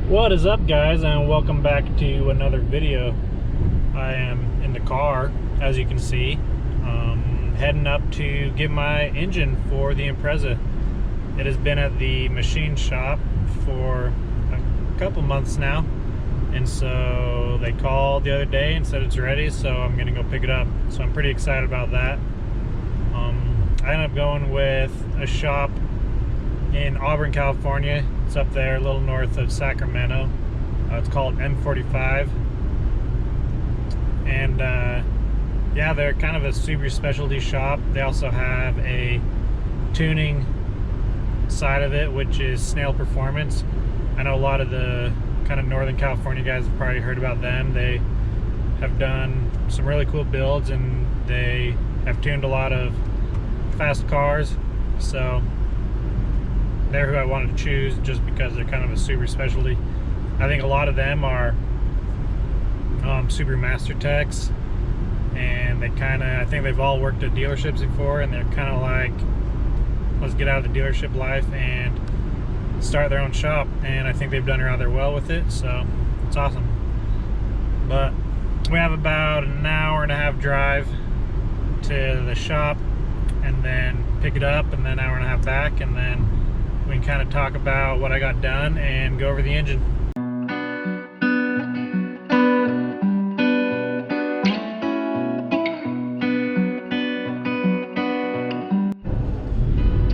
What is up, guys, and welcome back to another video. I am in the car, as you can see, heading up to get my engine for the Impreza. It has been at the machine shop for a couple months now, and so they called the other day and said it's ready, so I'm gonna go pick it up. So I'm pretty excited about that. I ended up going with a shop in Auburn, California. It's up there a little north of Sacramento. It's called M45, and yeah, they're kind of a super specialty shop. They also have a tuning side of it, which is Snail Performance. I know a lot of the kind of Northern California guys have probably heard about them. They have done some really cool builds, and they have tuned a lot of fast cars, so they're who I wanted to choose just because they're kind of a super specialty. I think a lot of them are super master techs, and they I think they've all worked at dealerships before, and they're kind of like, let's get out of the dealership life and start their own shop, and I think they've done rather well with it, so it's awesome. But we have about an hour and a half drive to the shop, and then pick it up, and then an hour and a half back, and then we can kind of talk about what I got done and go over the engine.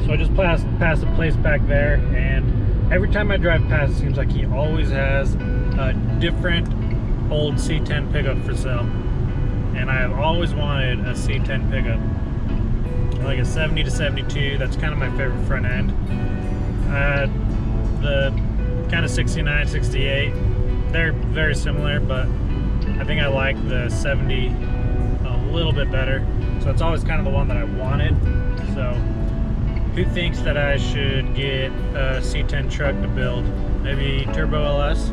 So I just passed a place back there, and every time I drive past, it seems like he always has a different old C10 pickup for sale. And I have always wanted a C10 pickup, like a 70 to 72. That's kind of my favorite front end. The kind of 69, 68, they're very similar, but I think I like the 70 a little bit better. So it's always kind of the one that I wanted. So who thinks that I should get a C10 truck to build? Maybe Turbo LS?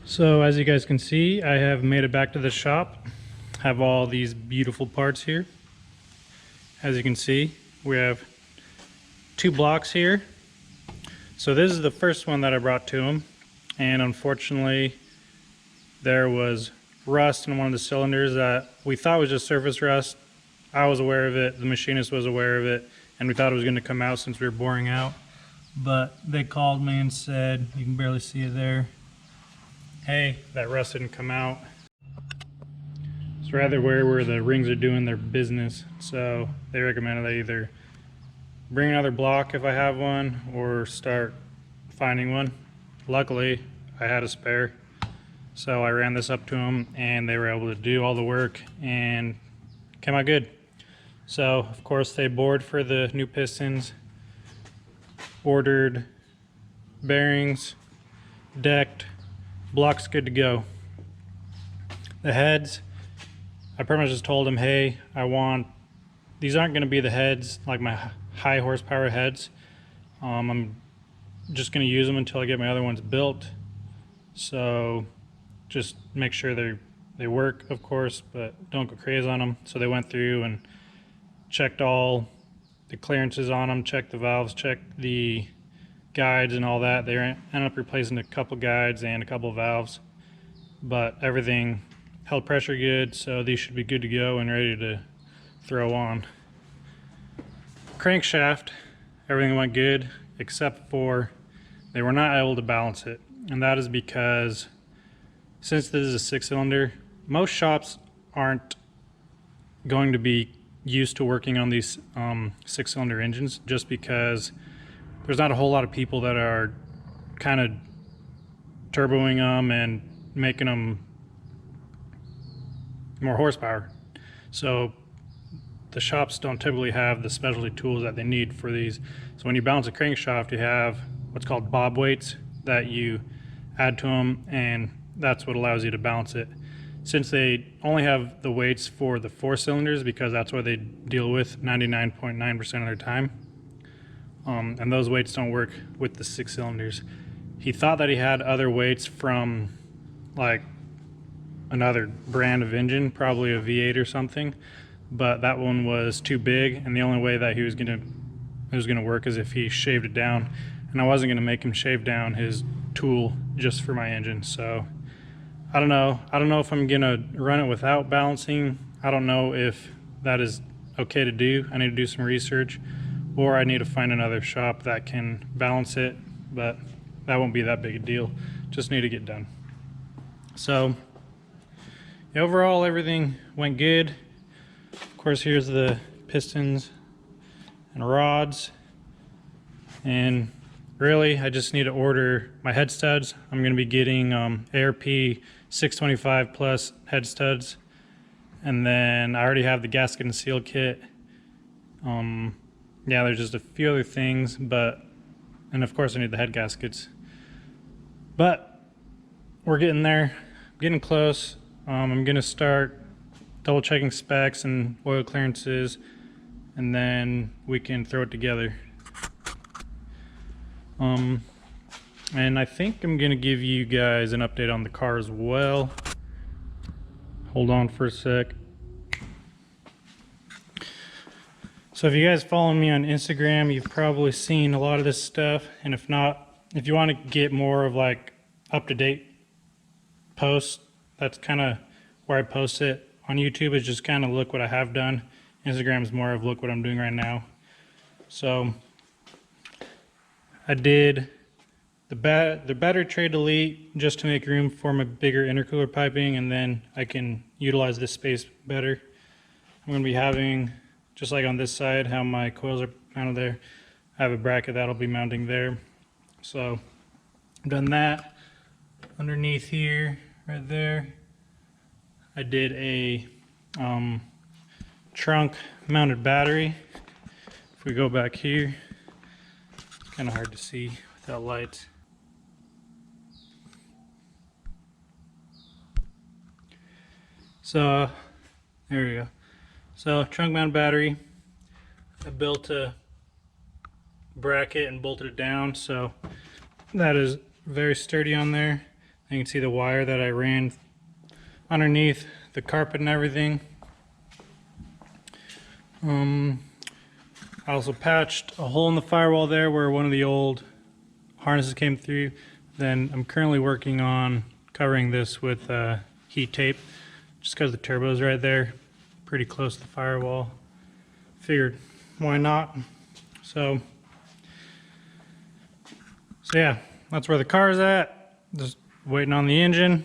So as you guys can see, I have made it back to the shop. Have all these beautiful parts here. As you can see, we have 2 blocks here. So this is the first one that I brought to him, and unfortunately there was rust in one of the cylinders that we thought was just surface rust. I was aware of it, the machinist was aware of it, and we thought it was going to come out since we were boring out. But they called me and said, you can barely see it there, hey, that rust didn't come out. It's rather where the rings are doing their business. So they recommended I either bring another block if I have one, or start finding one. Luckily, I had a spare. So I ran this up to them, and they were able to do all the work and came out good. So of course they bored for the new pistons, ordered bearings, decked, block's good to go. The heads, I pretty much just told him, hey, these aren't going to be the heads like my high horsepower heads. I'm just going to use them until I get my other ones built. So just make sure they work, of course, but don't go crazy on them. So they went through and checked all the clearances on them, checked the valves, checked the guides and all that. They ended up replacing a couple guides and a couple valves, but everything held pressure good, so these should be good to go and ready to throw on. Crankshaft, everything went good except for they were not able to balance it, and that is because since this is a 6-cylinder, most shops aren't going to be used to working on these 6-cylinder engines, just because there's not a whole lot of people that are kind of turboing them and making them more horsepower. So the shops don't typically have the specialty tools that they need for these. So when you balance a crankshaft, you have what's called bob weights that you add to them, and that's what allows you to balance it. Since they only have the weights for the 4 cylinders, because that's what they deal with 99.9% of their time, and those weights don't work with the 6 cylinders. He thought that he had other weights from like another brand of engine, probably a V8 or something, but that one was too big, and the only way that it was gonna work is if he shaved it down, and I wasn't gonna make him shave down his tool just for my engine. So I don't know if I'm gonna run it without balancing. I don't know if that is okay to do. I need to do some research, or I need to find another shop that can balance it, but that won't be that big a deal. Just need to get done. So overall, everything went good. Of course, here's the pistons and rods, and really I just need to order my head studs. I'm going to be getting ARP 625 plus head studs, and then I already have the gasket and seal kit. Yeah, there's just a few other things, and of course I need the head gaskets, but we're getting there, getting close. I'm going to start double checking specs and oil clearances, and then we can throw it together. And I think I'm gonna give you guys an update on the car as well. Hold on for a sec. So if you guys follow me on Instagram, you've probably seen a lot of this stuff, and if not, if you want to get more of like up-to-date posts, that's kind of where I post it. On YouTube is just kind of look what I have done. Instagram is more of look what I'm doing right now. So I did the battery tray delete just to make room for my bigger intercooler piping, and then I can utilize this space better. I'm going to be having, just like on this side, how my coils are mounted there, I have a bracket that'll be mounting there. So I've done that. Underneath here, right there, I did a trunk mounted battery. If we go back here, it's kind of hard to see without lights. So there we go. So trunk mounted battery. I built a bracket and bolted it down, so that is very sturdy on there. You can see the wire that I ran underneath the carpet and everything. I also patched a hole in the firewall there where one of the old harnesses came through. Then I'm currently working on covering this with heat tape, just because the turbo is right there, pretty close to the firewall. Figured, why not? So yeah, that's where the car's at. Just waiting on the engine.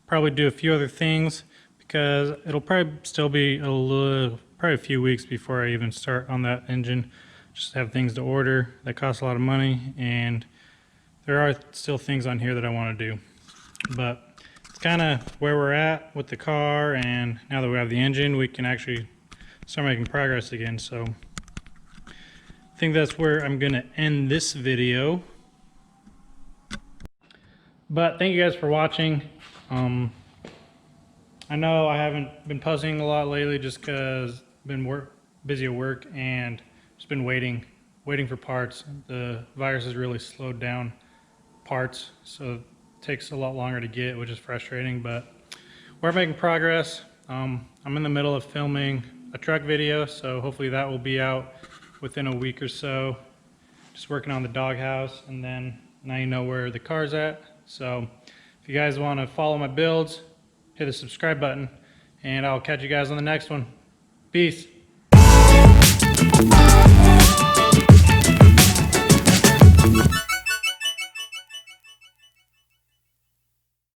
Probably do a few other things, because it'll probably still be probably a few weeks before I even start on that engine. Just have things to order that cost a lot of money, and there are still things on here that I want to do. But it's kind of where we're at with the car, and now that we have the engine, we can actually start making progress again. So I think that's where I'm going to end this video. But thank you guys for watching. I know I haven't been posting a lot lately just because I've been busy at work and just been waiting for parts. The virus has really slowed down parts, so it takes a lot longer to get, which is frustrating, but we're making progress. I'm in the middle of filming a truck video, so hopefully that will be out within a week or so. Just working on the doghouse, and then now you know where the car's at. So if you guys want to follow my builds, hit the subscribe button, and I'll catch you guys on the next one. Peace.